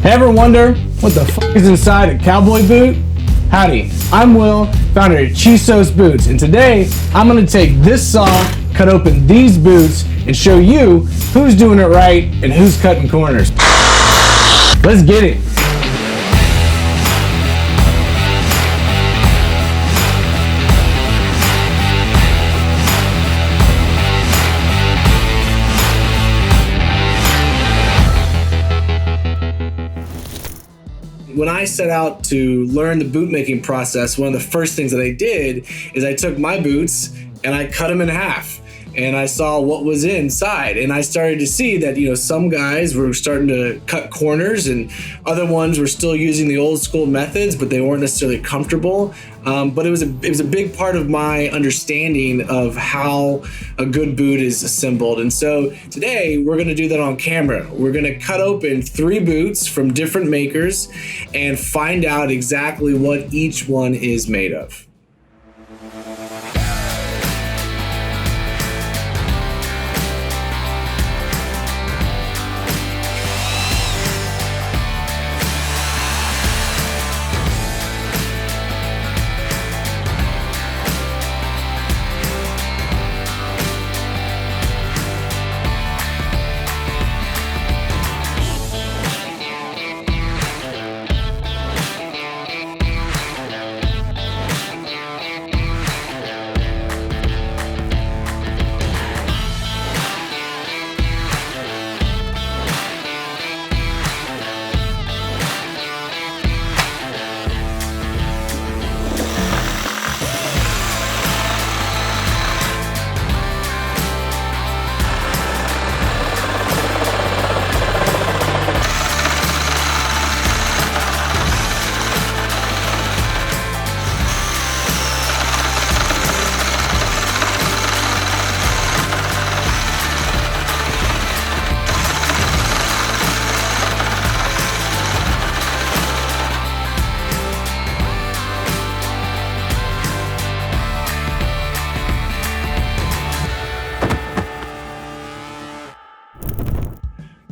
Ever wonder what the fuck is inside a cowboy boot? Howdy, I'm Will, founder of Chisos Boots, and today I'm going to take this saw, cut open these boots, and show you who's doing it right and who's cutting corners. Let's get it. When I set out to learn the boot making process, one of the first things that I did is I took my boots and I cut them in half. And I saw what was inside, and I started to see that, some guys were starting to cut corners and other ones were still using the old school methods, but they weren't necessarily comfortable. But it was a big part of my understanding of how a good boot is assembled. And so today we're going to do that on camera. We're going to cut open 3 boots from different makers and find out exactly what each one is made of.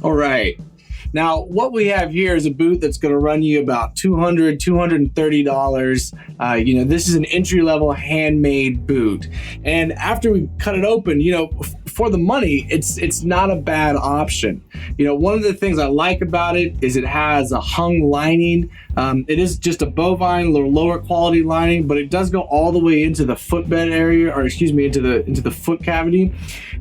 All right. Now, what we have here is a boot that's going to run you about $200, $230. This is an entry-level handmade boot. And after we cut it open, for the money, it's not a bad option. One of the things I like about it is it has a hung lining. It is just a bovine, lower quality lining, but it does go all the way into the footbed area, into the foot cavity.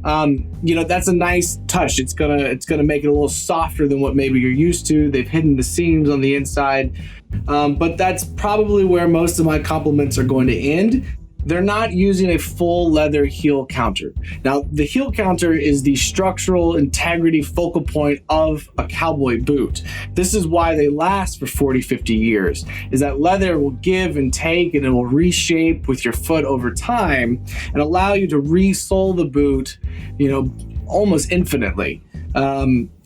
That's a nice touch. It's gonna make it a little softer than what maybe you're used to. They've hidden the seams on the inside, but that's probably where most of my compliments are going to end. They're not using a full leather heel counter. Now, the heel counter is the structural integrity focal point of a cowboy boot. This is why they last for 40, 50 years, is that leather will give and take, and it will reshape with your foot over time and allow you to re-sole the boot, almost infinitely.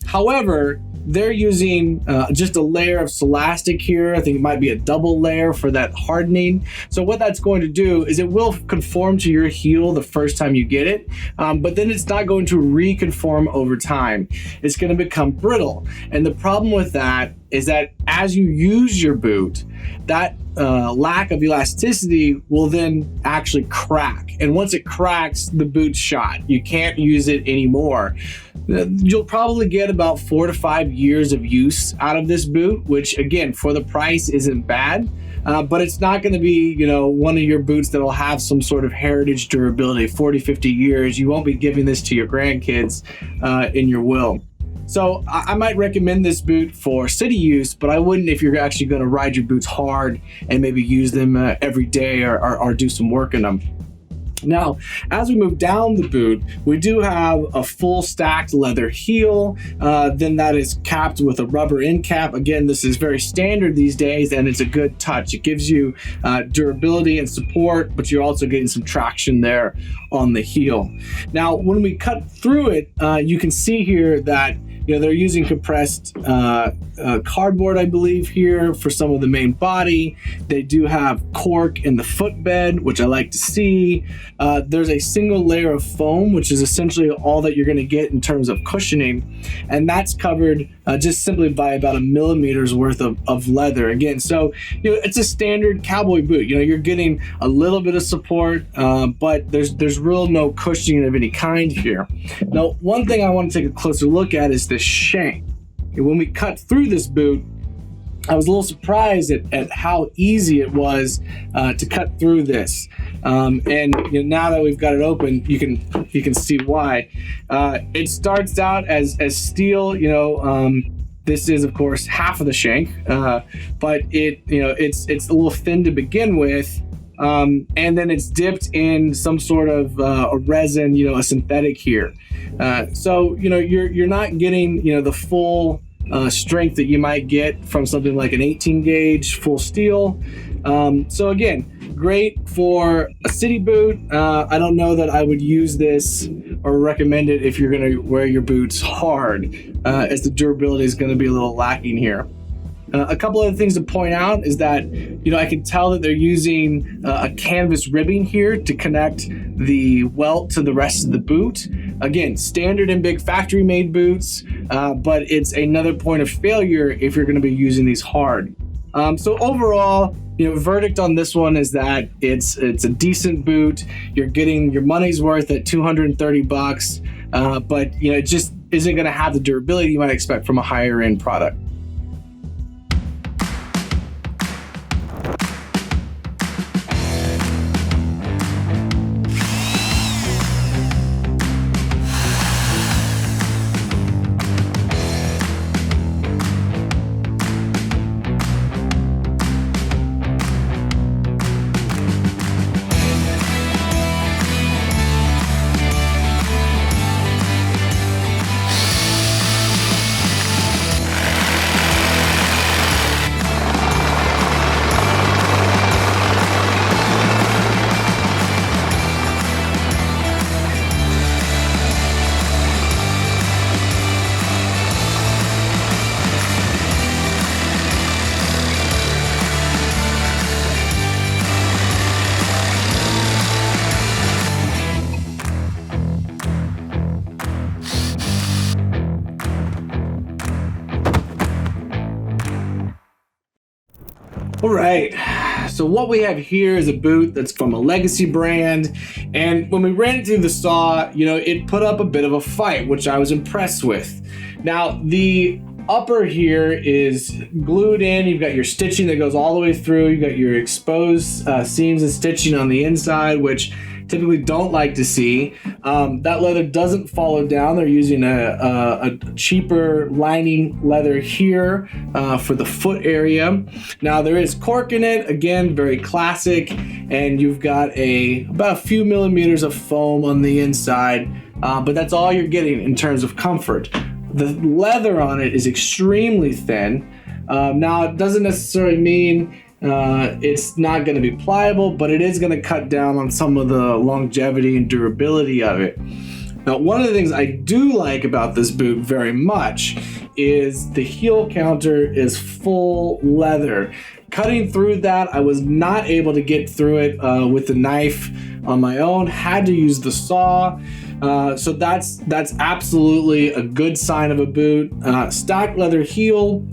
However, they're using just a layer of Celastic here. I think it might be a double layer for that hardening. So what that's going to do is it will conform to your heel the first time you get it, but then it's not going to reconform over time. It's going to become brittle. And the problem with that is that as you use your boot, that lack of elasticity will then actually crack. And once it cracks, the boot's shot. You can't use it anymore. You'll probably get about 4 to 5 years of use out of this boot, which again, for the price isn't bad. But it's not going to be, one of your boots that'll have some sort of heritage durability, 40, 50 years. You won't be giving this to your grandkids in your will. So I might recommend this boot for city use, but I wouldn't if you're actually going to ride your boots hard and maybe use them every day or do some work in them. Now, as we move down the boot, we do have a full stacked leather heel. Then that is capped with a rubber end cap. Again, this is very standard these days, and it's a good touch. It gives you durability and support, but you're also getting some traction there on the heel. Now, when we cut through it, you can see here that they're using compressed cardboard, I believe, here for some of the main body. They do have cork in the footbed, which I like to see. There's a single layer of foam, which is essentially all that you're going to get in terms of cushioning, and that's covered just simply by about 1 millimeter's worth of leather. Again, so it's a standard cowboy boot. You're getting a little bit of support, but there's real no cushioning of any kind here. Now, one thing I want to take a closer look at is the shank. When we cut through this boot, I was a little surprised at how easy it was to cut through this. And now that we've got it open, you can see why. It starts out as steel. This is of course half of the shank, but it's a little thin to begin with. And then it's dipped in some sort of a resin, a synthetic here. So you're not getting the full strength that you might get from something like an 18 gauge full steel. So again, great for a city boot. I don't know that I would use this or recommend it if you're going to wear your boots hard, as the durability is going to be a little lacking here. A couple other things to point out is that, I can tell that they're using a canvas ribbing here to connect the welt to the rest of the boot. Again, standard in big factory made boots, but it's another point of failure if you're going to be using these hard. So overall, verdict on this one is that it's a decent boot. You're getting your money's worth at $230, but it just isn't going to have the durability you might expect from a higher end product. All right, so what we have here is a boot that's from a legacy brand, and when we ran it through the saw, it put up a bit of a fight, which I was impressed with. Now, the upper here is glued in. You've got your stitching that goes all the way through. You've got your exposed seams and stitching on the inside, which typically don't like to see. That leather doesn't follow down. They're using a cheaper lining leather here for the foot area. Now there is cork in it, again, very classic, and you've got about a few millimeters of foam on the inside, but that's all you're getting in terms of comfort. The leather on it is extremely thin. Now it doesn't necessarily mean it's not going to be pliable, but it is going to cut down on some of the longevity and durability of it. Now, one of the things I do like about this boot very much is the heel counter is full leather. Cutting through that, I was not able to get through it with the knife on my own, had to use the saw. So that's absolutely a good sign of a boot. Stock leather heel.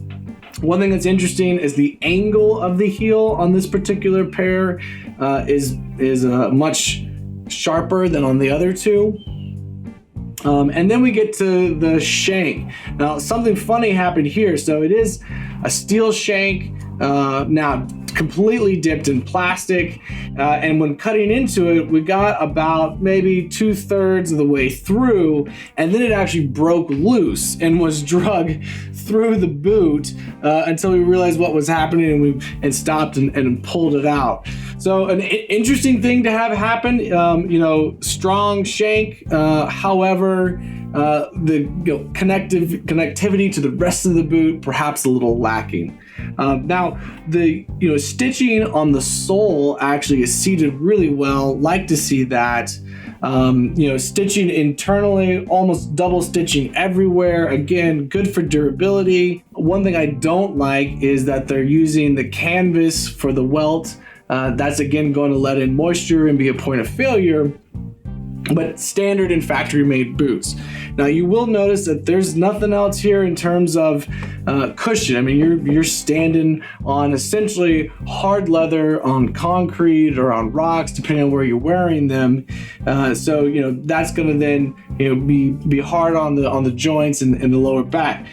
One thing that's interesting is the angle of the heel on this particular pair is much sharper than on the other two. And then we get to the shank. Now, something funny happened here. So it is a steel shank, now completely dipped in plastic. And when cutting into it, we got about maybe 2/3 of the way through, and then it actually broke loose and was drug through the boot until we realized what was happening, and stopped and pulled it out. So an interesting thing to have happen. Strong shank. However, the connectivity to the rest of the boot perhaps a little lacking. Now the stitching on the sole actually is seated really well. Like to see that. Stitching internally, almost double stitching everywhere. Again, good for durability. One thing I don't like is that they're using the canvas for the welt. That's again going to let in moisture and be a point of failure. but standard and factory made boots. Now you will notice that there's nothing else here in terms of cushion. I mean, you're standing on essentially hard leather on concrete or on rocks, depending on where you're wearing them. So that's going to then be hard on the joints and the lower back.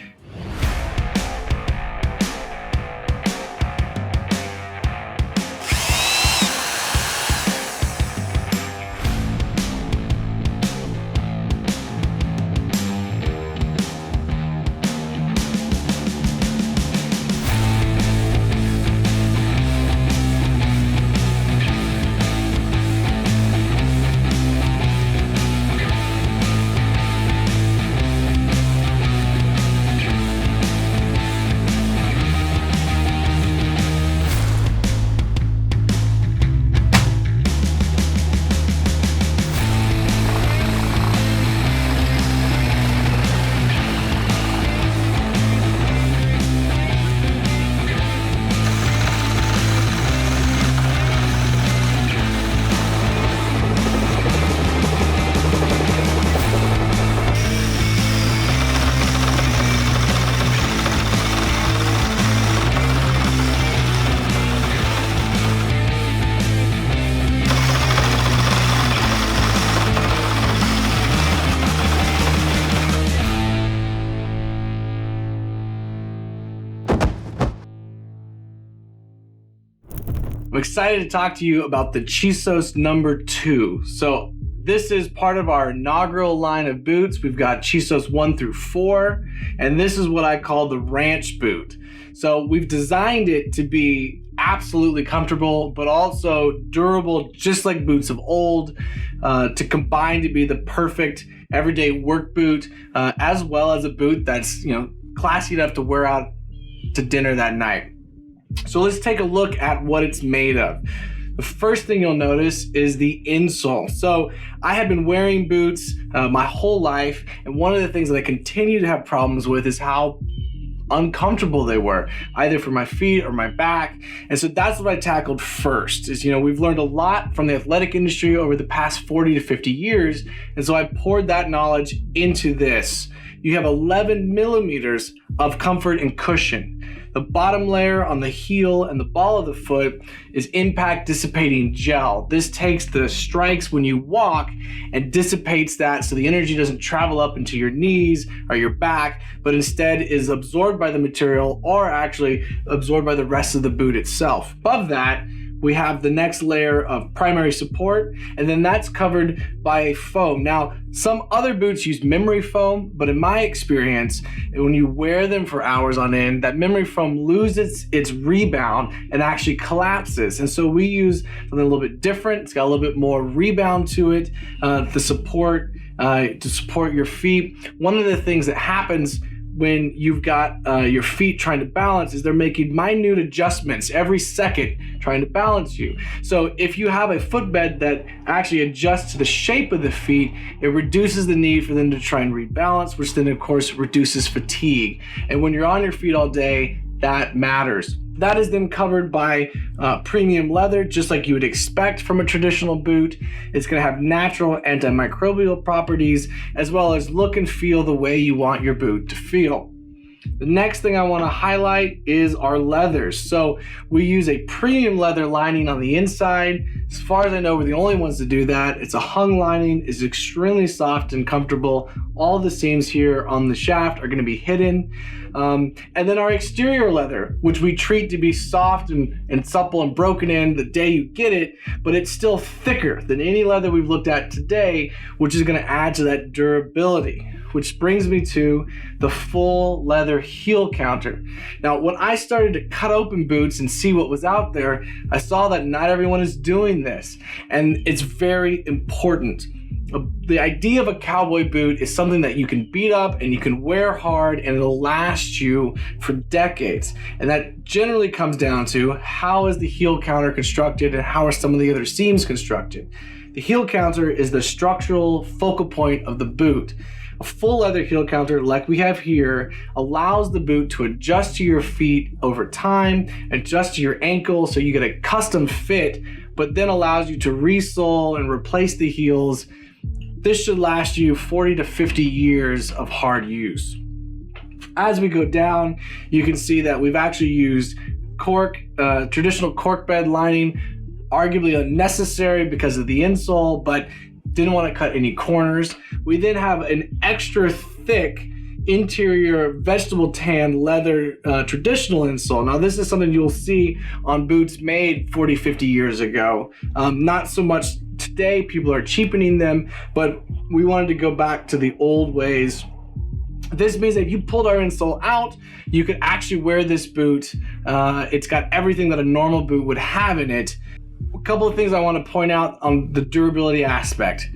I'm excited to talk to you about the Chisos number 2. So this is part of our inaugural line of boots. We've got Chisos 1 through 4, and this is what I call the ranch boot. So we've designed it to be absolutely comfortable, but also durable, just like boots of old, to combine to be the perfect everyday work boot, as well as a boot that's classy enough to wear out to dinner that night. So let's take a look at what it's made of. The first thing you'll notice is the insole. So I have been wearing boots my whole life, and one of the things that I continue to have problems with is how uncomfortable they were, either for my feet or my back. And so that's what I tackled first. Is we've learned a lot from the athletic industry over the past 40 to 50 years, and so I poured that knowledge into this. You have 11 millimeters of comfort and cushion. The bottom layer on the heel and the ball of the foot is impact dissipating gel. This takes the strikes when you walk and dissipates that, so the energy doesn't travel up into your knees or your back, but instead is absorbed by the material, or actually absorbed by the rest of the boot itself. Above that, we have the next layer of primary support, and then that's covered by a foam. Now, some other boots use memory foam, but in my experience, when you wear them for hours on end, that memory foam loses its rebound and actually collapses. And so we use something a little bit different. It's got a little bit more rebound to it, to support your feet. One of the things that happens when you've got your feet trying to balance is they're making minute adjustments every second trying to balance you. So if you have a footbed that actually adjusts to the shape of the feet, it reduces the need for them to try and rebalance, which then of course reduces fatigue. And when you're on your feet all day, that matters. That is then covered by premium leather, just like you would expect from a traditional boot. It's going to have natural antimicrobial properties, as well as look and feel the way you want your boot to feel. The next thing I want to highlight is our leathers. So we use a premium leather lining on the inside. As far as I know, we're the only ones to do that. It's a hung lining, it's extremely soft and comfortable. All the seams here on the shaft are going to be hidden. And then our exterior leather, which we treat to be soft and supple and broken in the day you get it, but it's still thicker than any leather we've looked at today, which is going to add to that durability. Which brings me to the full leather heel counter. Now, when I started to cut open boots and see what was out there, I saw that not everyone is doing this, and it's very important. The idea of a cowboy boot is something that you can beat up and you can wear hard, and it'll last you for decades. And that generally comes down to how is the heel counter constructed and how are some of the other seams constructed. The heel counter is the structural focal point of the boot. A full leather heel counter like we have here allows the boot to adjust to your feet over time, adjust to your ankle so you get a custom fit, but then allows you to resole and replace the heels this should last you 40 to 50 years of hard use. As we go down, you can see that we've actually used cork, traditional cork bed lining, arguably unnecessary because of the insole, but didn't want to cut any corners. We then have an extra thick interior vegetable tan leather traditional insole. Now this is something you'll see on boots made 40, 50 years ago. Not so much today, people are cheapening them, but we wanted to go back to the old ways. This means that if you pulled our insole out, you could actually wear this boot. It's got everything that a normal boot would have in it. A couple of things I want to point out on the durability aspect.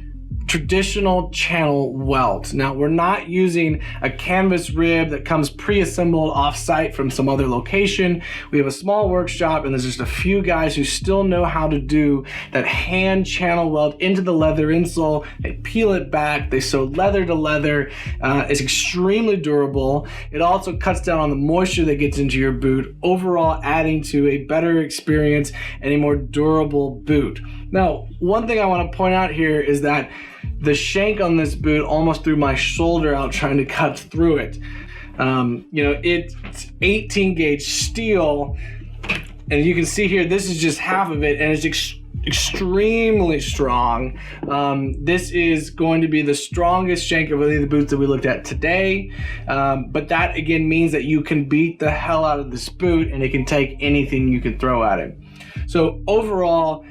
Traditional channel welt. Now we're not using a canvas rib that comes pre-assembled off-site from some other location. We have a small workshop and there's just a few guys who still know how to do that hand channel weld into the leather insole. They peel it back, they sew leather to leather. It's extremely durable. It also cuts down on the moisture that gets into your boot, overall adding to a better experience and a more durable boot. Now, one thing I want to point out here is that the shank on this boot almost threw my shoulder out trying to cut through it. It's 18 gauge steel, and you can see here, this is just half of it, and it's extremely strong. This is going to be the strongest shank of any of the boots that we looked at today. But that again means that you can beat the hell out of this boot and it can take anything you can throw at it. So overall,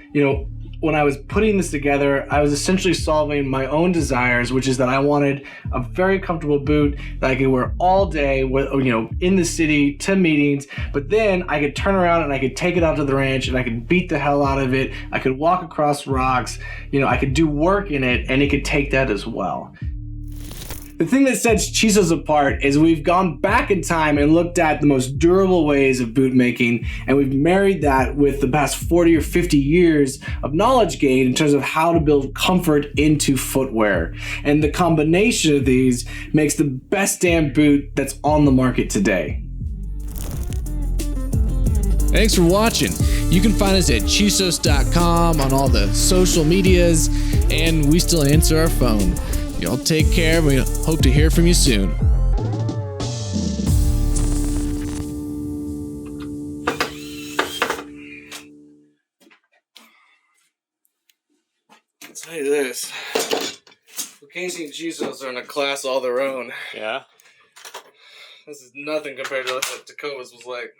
when I was putting this together, I was essentially solving my own desires, which is that I wanted a very comfortable boot that I could wear all day, in the city to meetings, but then I could turn around and I could take it out to the ranch and I could beat the hell out of it. I could walk across rocks, I could do work in it and it could take that as well. The thing that sets Chisos apart is we've gone back in time and looked at the most durable ways of boot making, and we've married that with the past 40 or 50 years of knowledge gain in terms of how to build comfort into footwear. And the combination of these makes the best damn boot that's on the market today. Thanks for watching. You can find us at chisos.com on all the social medias, and we still answer our phone. Y'all take care. We hope to hear from you soon. I'll tell you this. Casey and Chisos are in a class all their own. Yeah? This is nothing compared to what Tacoma's was like.